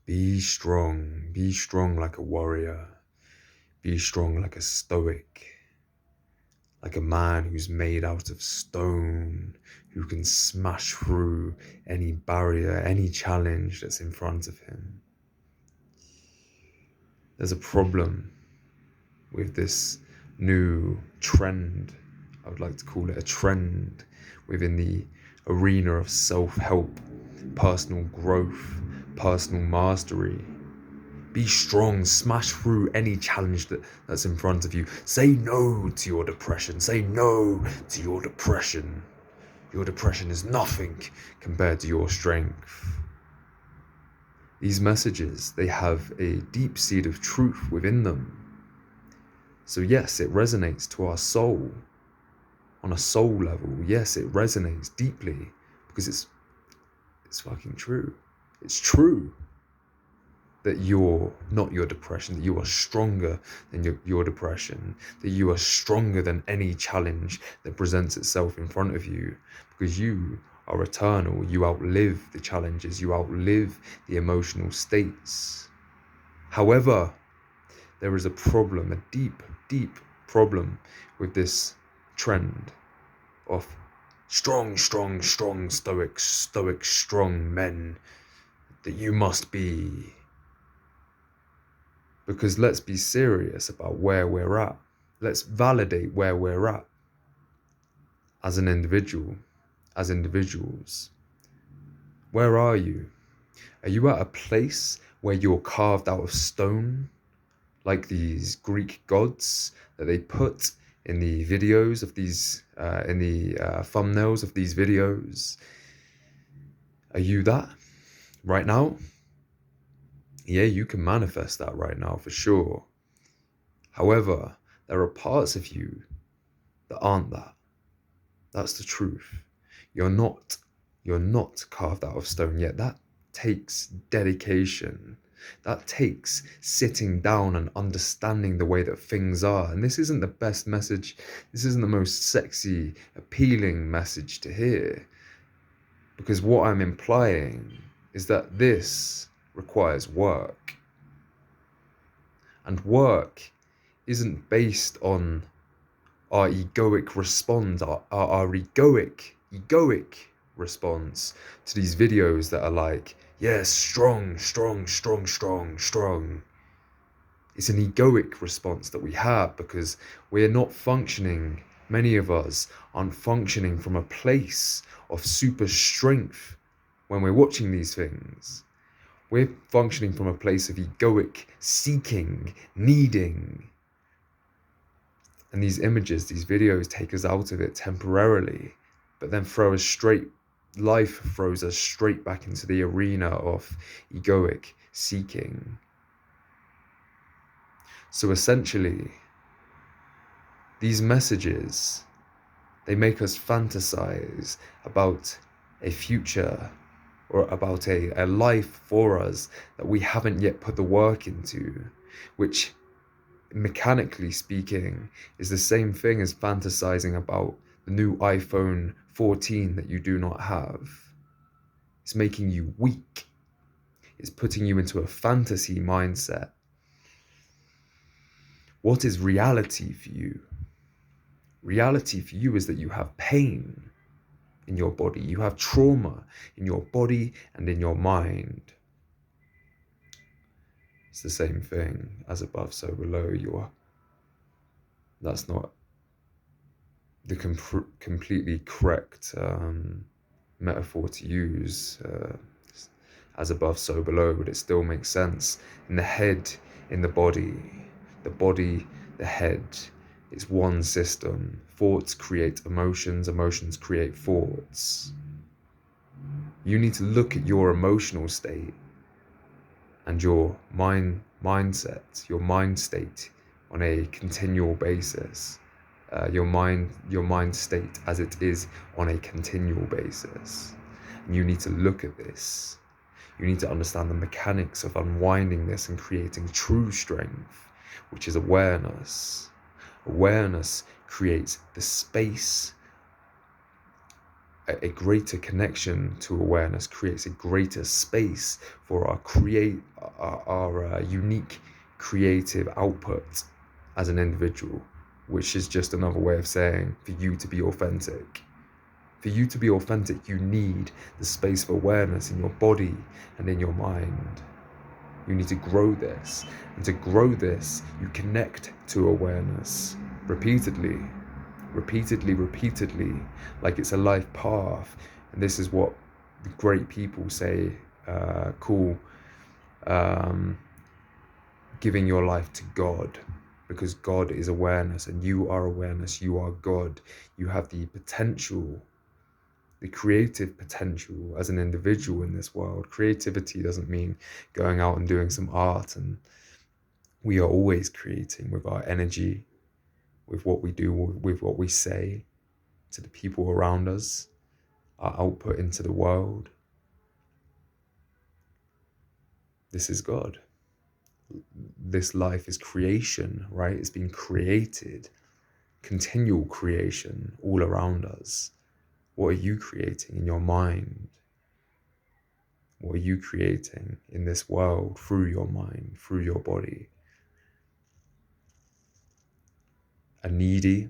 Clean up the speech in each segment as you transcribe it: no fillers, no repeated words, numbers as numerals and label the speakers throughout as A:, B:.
A: Be strong like a warrior, be strong like a stoic, like a man who's made out of stone, who can smash through any barrier, any challenge that's in front of him. There's a problem with this new trend. I would like to call it a trend within the arena of self-help, personal growth, personal mastery. Be strong, smash through any challenge that's in front of you. Say no to your depression. Say no to your depression. Your depression is nothing compared to your strength. These messages, they have a deep seed of truth within them. So yes, it resonates to our soul. On a soul level, yes, it resonates deeply because it's fucking true. It's true that you're not your depression, that you are stronger than your depression, that you are stronger than any challenge that presents itself in front of you, because you are eternal. You outlive the challenges, you outlive the emotional states. However, there is a problem, a deep, deep problem with this trend of strong, stoic, strong men that you must be. Because let's be serious about where we're at. Let's validate where we're at as an individual, as individuals. Where are you? Are you at a place where you're carved out of stone, like these Greek gods that they put in the videos of these, in the thumbnails of these videos? Are you that right now? Yeah, you can manifest that right now for sure. However, there are parts of you that aren't that. That's the truth. You're not carved out of stone yet. That takes dedication. That takes sitting down and understanding the way that things are. And this isn't the best message. This isn't the most sexy, appealing message to hear. Because what I'm implying is that this requires work. And work isn't based on our egoic response, our egoic response to these videos that are like, yes, strong. It's an egoic response that we have because we're not functioning, many of us aren't functioning from a place of super strength when we're watching these things. We're functioning from a place of egoic seeking, needing. And these images, these videos take us out of it temporarily, but then life throws us straight back into the arena of egoic seeking. So essentially, these messages, they make us fantasize about a future or about a life for us that we haven't yet put the work into, which mechanically speaking is the same thing as fantasizing about the new iPhone 14 that you do not have. It's making you weak. It's putting you into a fantasy mindset. What is reality for you? Reality for you is that you have pain in your body. You have trauma in your body and in your mind. It's the same thing. As above, so below. That's not the completely correct metaphor to use. As above, so below, but it still makes sense. In the head, in the body, the head, it's one system. Thoughts create emotions, emotions create thoughts. You need to look at your emotional state and your mindset, your mind state on a continual basis. Your mind state as it is on a continual basis. And you need to look at this. You need to understand the mechanics of unwinding this and creating true strength, which is awareness. Awareness creates the space a greater connection to awareness creates a greater space for our unique creative output as an individual, which is just another way of saying for you to be authentic. For you to be authentic, you need the space of awareness in your body and in your mind. You need to grow this. And to grow this, you connect to awareness repeatedly, like it's a life path. And this is what the great people say, call giving your life to God. Because God is awareness and you are awareness, you are God. You have the potential, the creative potential as an individual in this world. Creativity doesn't mean going out and doing some art, and we are always creating with our energy, with what we do, with what we say to the people around us, our output into the world. This is God. This life is creation, right? It's been created, continual creation all around us. What are you creating in your mind? What are you creating in this world through your mind, through your body? A needy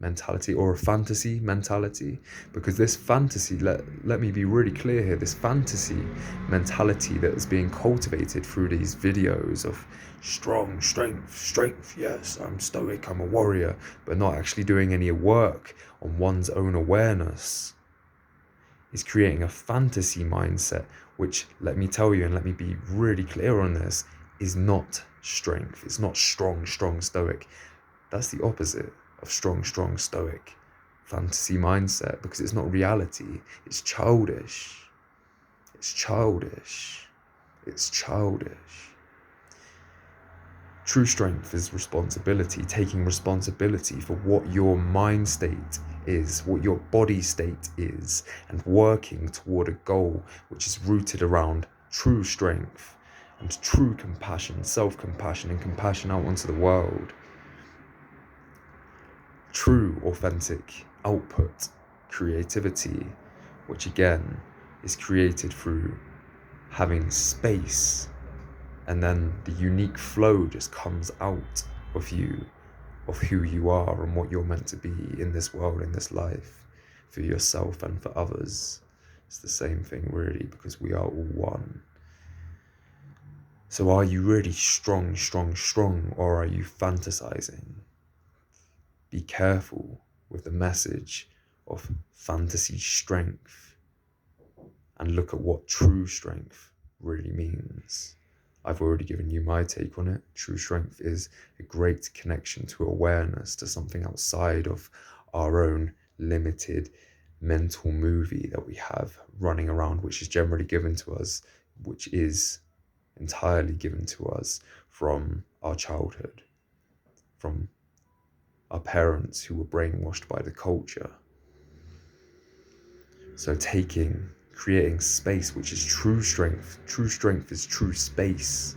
A: mentality or a fantasy mentality? Because this fantasy, let me be really clear here, this fantasy mentality that is being cultivated through these videos of strength, yes, I'm stoic, I'm a warrior, but not actually doing any work on one's own awareness, is creating a fantasy mindset, which, let me tell you and let me be really clear on this, is not strength. It's not strong stoic. That's the opposite of strong stoic. Fantasy mindset, because it's not reality. It's childish. It's childish. It's childish. True strength is responsibility, taking responsibility for what your mind state is, what your body state is, and working toward a goal which is rooted around true strength and true compassion, self-compassion, and compassion out onto the world. True authentic output, creativity, which again is created through having space, and then the unique flow just comes out of you, of who you are and what you're meant to be in this world, in this life, for yourself and for others. It's the same thing really, because we are all one. So are you really strong, or are you fantasizing? Be careful with the message of fantasy strength and look at what true strength really means. I've already given you my take on it. True strength is a great connection to awareness, to something outside of our own limited mental movie that we have running around, which is generally given to us, which is entirely given to us from our childhood, from our parents who were brainwashed by the culture. So creating space, which is true strength. True strength is true space.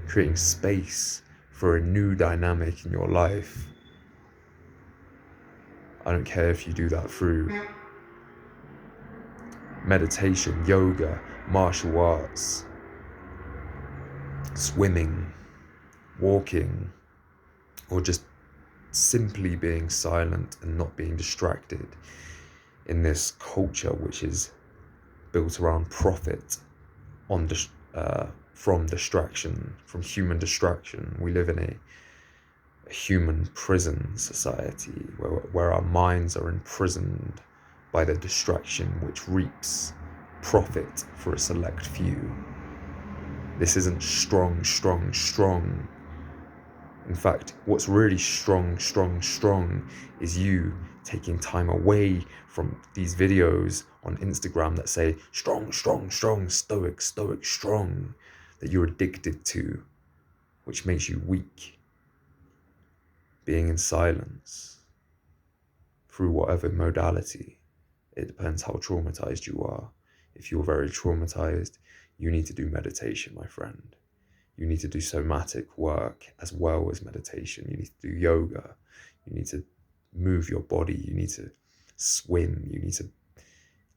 A: Creating space for a new dynamic in your life. I don't care if you do that through meditation, yoga, martial arts, swimming, walking, or just simply being silent and not being distracted in this culture which is built around profit from distraction, from human distraction. We live in a human prison society where our minds are imprisoned by the distraction which reaps profit for a select few. This isn't strong. In fact, what's really strong is you taking time away from these videos on Instagram that say strong, stoic, strong, that you're addicted to, which makes you weak. Being in silence through whatever modality. It depends how traumatized you are. If you're very traumatized, you need to do meditation, my friend. You need to do somatic work as well as meditation. You need to do yoga. You need to move your body. You need to swim. You need to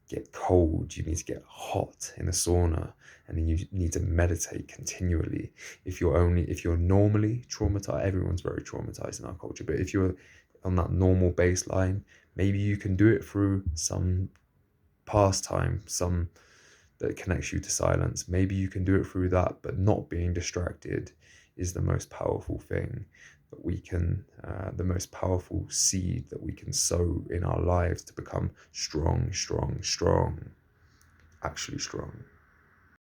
A: get cold, you need to get hot in a sauna, and then you need to meditate continually. If you're normally traumatized, everyone's very traumatized in our culture, but if you're on that normal baseline, maybe you can do it through some pastime, some that connects you to silence. Maybe you can do it through that, but not being distracted is the most powerful thing that we can, the most powerful seed that we can sow in our lives to become strong, strong, strong, actually strong.